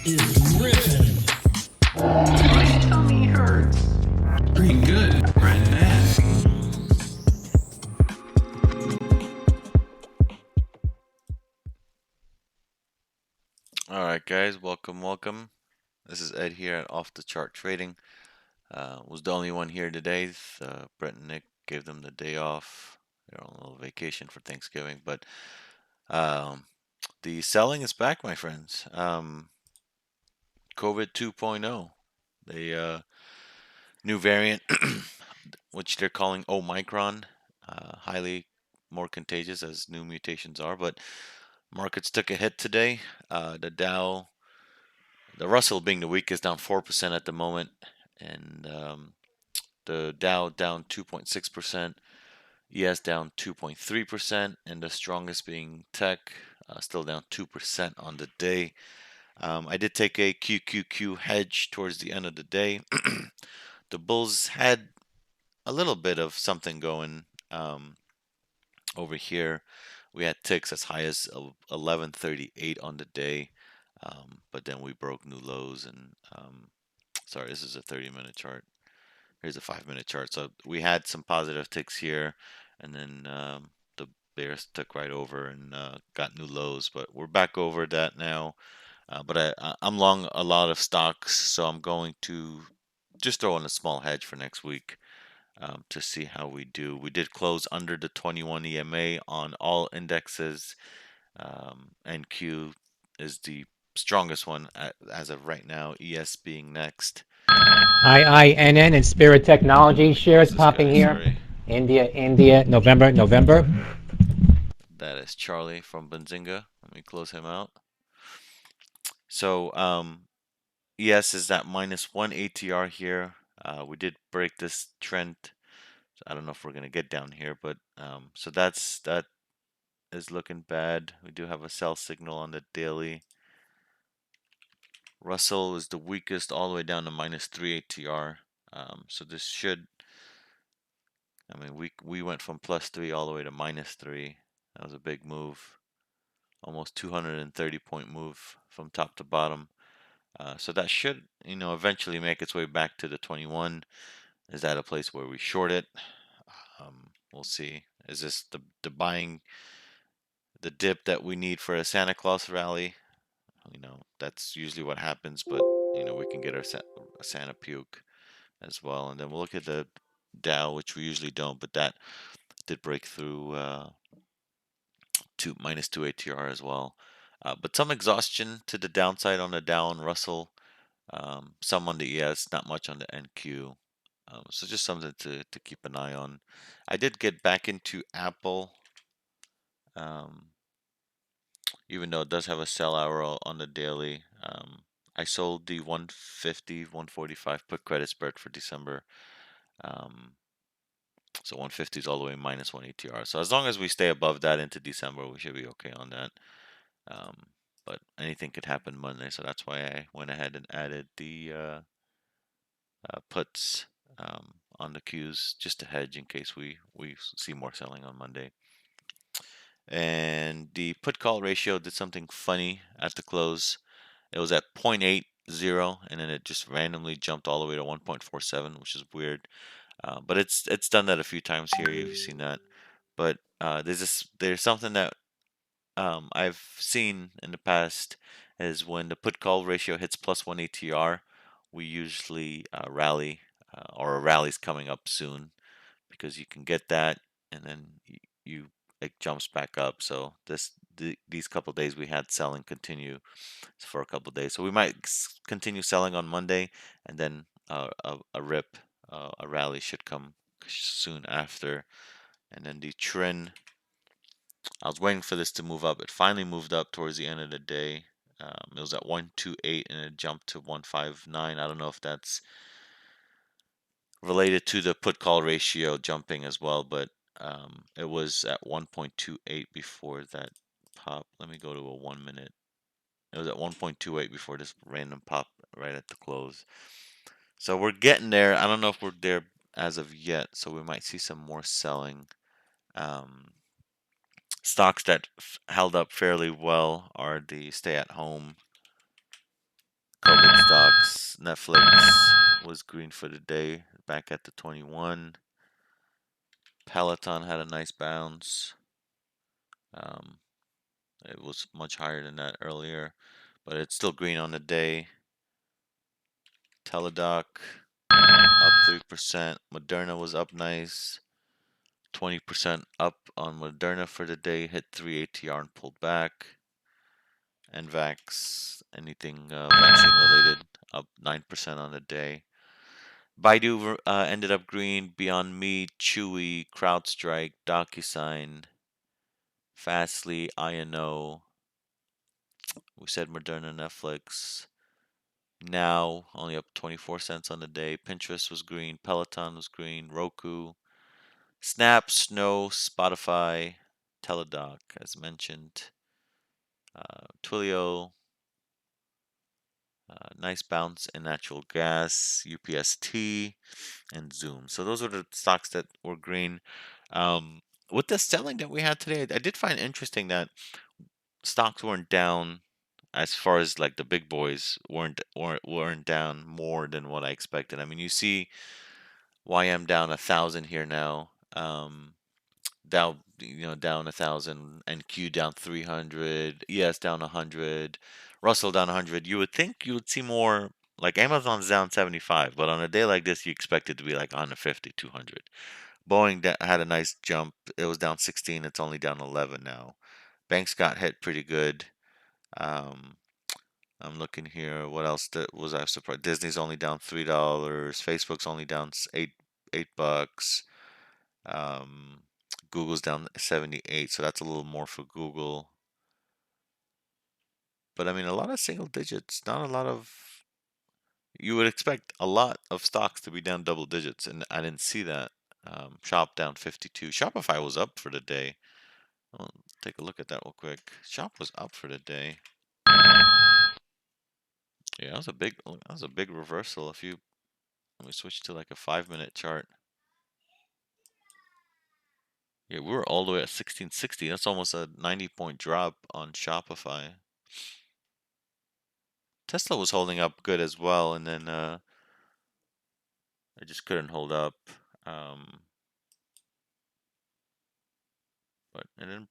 is Griffin. My tummy hurts. Pretty good, right, bad. All right, guys, welcome. This is Ed here at Off the Chart Trading. Was the only one here today. Brett and Nick gave them the day off. They're on a little vacation for Thanksgiving, but um, the selling is back, my friends. COVID 2.0, the new variant, which they're calling Omicron, highly more contagious as new mutations are. But markets took a hit today. The Dow, the Russell being the weakest, down 4% at the moment, and the Dow down 2.6%, ES down 2.3%, and the strongest being tech, still down 2% on the day. I did take a QQQ hedge towards the end of the day. The bulls had a little bit of something going over here. We had ticks as high as 1138 on the day, but then we broke new lows. And sorry, this is a 30-minute chart. Here's a 5-minute chart. So we had some positive ticks here, and then the bears took right over and got new lows. But we're back over that now. But I'm long a lot of stocks, so I'm going to just throw in a small hedge for next week to see how we do. We did close under the 21 EMA on all indexes. NQ is the strongest one as of right now, ES being next. IINN and Spirit Technology shares Who's this popping guy? here. Sorry. India, November. That is Charlie from Benzinga. Let me close him out. So ES is at -1 ATR here. We did break this trend. So I don't know if we're gonna get down here, but so that is looking bad. We do have a sell signal on the daily. Russell is the weakest, all the way down to -3 ATR. So this should. I mean, we went from +3 all the way to -3. That was a big move. Almost 230-point move from top to bottom. So that should, eventually make its way back to the 21. Is that a place where we short it? We'll see. Is this the buying, the dip that we need for a Santa Claus rally? That's usually what happens, but we can get a Santa puke as well. And then we'll look at the Dow, which we usually don't, but that did break through to -2 ATR as well. But some exhaustion to the downside on the Dow and Russell. Some on the ES, not much on the NQ. So just something to keep an eye on. I did get back into Apple, um, even though it does have a sell arrow on the daily. I sold the 150, 145 put credit spread for December. So 150 is all the way -1 ATR. So as long as we stay above that into December, we should be okay on that. But anything could happen Monday, so that's why I went ahead and added the puts on the Qs just to hedge in case we see more selling on Monday. And the put call ratio did something funny at the close. It was at 0.80, and then it just randomly jumped all the way to 1.47, which is weird. But it's done that a few times here. You've seen that. But there's something that I've seen in the past is when the put call ratio hits +1 ATR, we usually rally, or a rally's coming up soon, because you can get that and then it jumps back up. So these couple days we had selling continue for a couple days. So we might continue selling on Monday, and then a rip, a rally should come soon after. And then the trend, I was waiting for this to move up. It finally moved up towards the end of the day. It was at 128 and it jumped to 159. I don't know if that's related to the put call ratio jumping as well, but it was at 1.28 before that pop. Let me go to a 1 minute. It was at 1.28 before this random pop right at the close. So we're getting there. I don't know if we're there as of yet, so we might see some more selling. Stocks that held up fairly well are the stay-at-home COVID stocks. Netflix was green for the day, back at the 21. Peloton had a nice bounce. Um, it was much higher than that earlier, but it's still green on the day. Teladoc up 3%. Moderna was up nice. 20% up on Moderna for the day. Hit 3 ATR and pulled back. NVAX, anything vaccine related, up 9% on the day. Baidu ended up green. Beyond Meat, Chewy, CrowdStrike, DocuSign, Fastly, INO. We said Moderna, Netflix. Now only up 24 cents on the day. Pinterest was green. Peloton was green. Roku, Snap, Snow, Spotify, Teladoc, as mentioned. Twilio, nice bounce in natural gas, UPST, and Zoom. So those were the stocks that were green. Um, with the selling that we had today, I did find interesting that stocks weren't down as far as like the big boys weren't down more than what I expected. I mean, you see YM down 1,000 here now. Dow, down 1,000, and Q down 300, ES down 100, Russell down 100. You would think you would see more, like Amazon's down 75, but on a day like this, you expect it to be like 150, 200. Boeing had a nice jump. It was down 16. It's only down 11 now. Banks got hit pretty good. Um, I'm looking here. What else was I surprised? Disney's only down $3. Facebook's only down eight bucks. Um, Google's down 78, so that's a little more for Google. But I mean, a lot of single digits, not a lot of. You would expect a lot of stocks to be down double digits, and I didn't see that. Shop down 52. Shopify was up for the day. Well, take a look at that real quick. Shop was up for the day. Yeah, that was a big reversal. If you Let me switch to like a 5-minute chart. Yeah, we were all the way at 1660. That's almost a 90-point drop on Shopify. Tesla was holding up good as well, and then I just couldn't hold up. But and then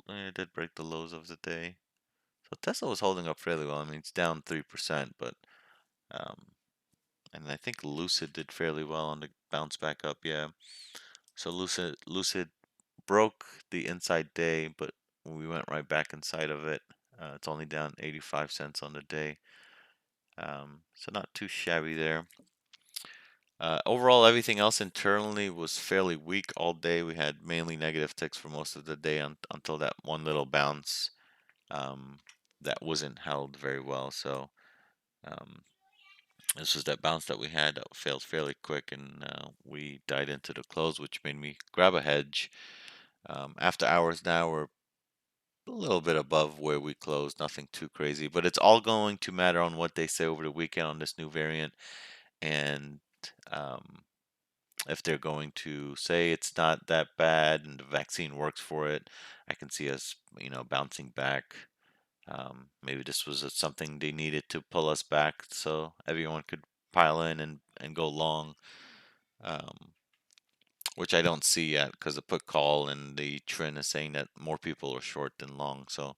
it did break the lows of the day. So Tesla was holding up fairly well. I mean, it's down 3%, but um, and I think Lucid did fairly well on the bounce back up. Yeah. So Lucid broke the inside day, but we went right back inside of it. It's only down 85 cents on the day. So not too shabby there. Overall, everything else internally was fairly weak all day. We had mainly negative ticks for most of the day until that one little bounce that wasn't held very well. So um, this was that bounce that we had that failed fairly quick, and we died into the close, which made me grab a hedge. After hours now, we're a little bit above where we closed, nothing too crazy, but it's all going to matter on what they say over the weekend on this new variant, and um, if they're going to say it's not that bad and the vaccine works for it, I can see us, bouncing back. Maybe this was something they needed to pull us back so everyone could pile in and go long, um, which I don't see yet because the put call and the trend is saying that more people are short than long. So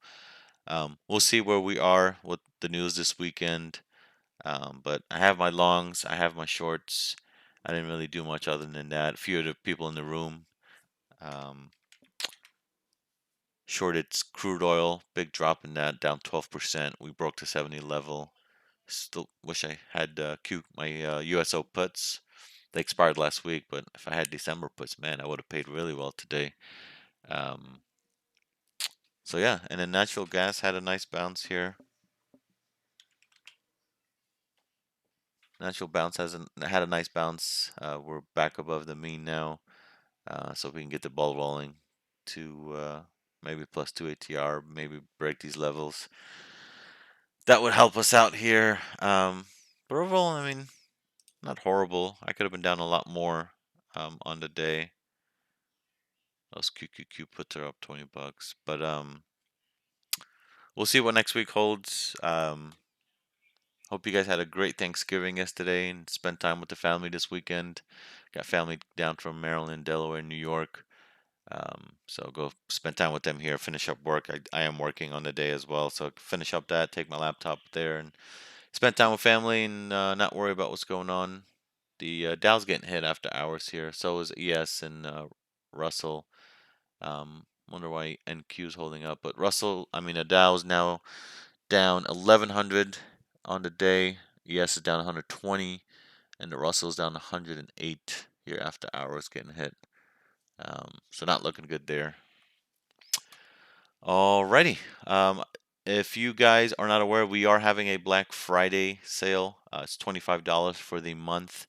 we'll see where we are with the news this weekend. But I have my longs, I have my shorts. I didn't really do much other than that. A few of the people in the room um, shorted crude oil, big drop in that, down 12%. We broke the 70 level. Still wish I had my USO puts. They expired last week, but if I had December puts, man, I would have paid really well today. Um, so yeah, and then natural gas had a nice bounce here. Had a nice bounce. We're back above the mean now, so we can get the ball rolling to maybe plus 2 ATR, maybe break these levels. That would help us out here. But overall, I mean, not horrible. I could have been down a lot more on the day. Those QQQ puts are up 20 bucks, but we'll see what next week holds. Hope you guys had a great Thanksgiving yesterday and spent time with the family this weekend. Got family down from Maryland, Delaware, New York. So go spend time with them here, finish up work. I am working on the day as well, so finish up that, take my laptop there, and spend time with family and not worry about what's going on. The Dow's getting hit after hours here. So is ES and Russell. Wonder why NQ is holding up, but Russell, I mean, the Dow's now down 1100 on the day. ES is down 120, and the Russell's down 108 here after hours getting hit. So not looking good there. Alrighty. If you guys are not aware, we are having a Black Friday sale. It's $25 for the month.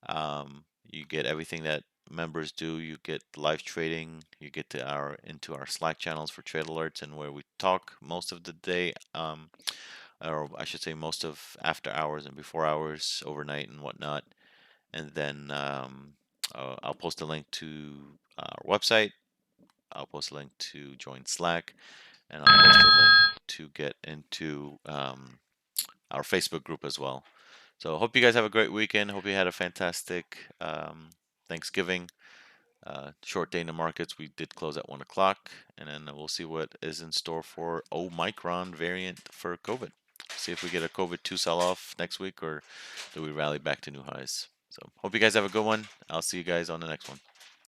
You get everything that members do. You get live trading. You get to into our Slack channels for trade alerts, and where we talk most of the day, or I should say most of after hours and before hours, overnight and whatnot. And then I'll post a link to our website. I'll post a link to join Slack, and I'll post a link to get into our Facebook group as well. So hope you guys have a great weekend. Hope you had a fantastic Thanksgiving. Short day in the markets. We did close at 1 o'clock, and then we'll see what is in store for Omicron variant for COVID. See if we get a COVID 2 sell-off next week, or do we rally back to new highs. So hope you guys have a good one. I'll see you guys on the next one.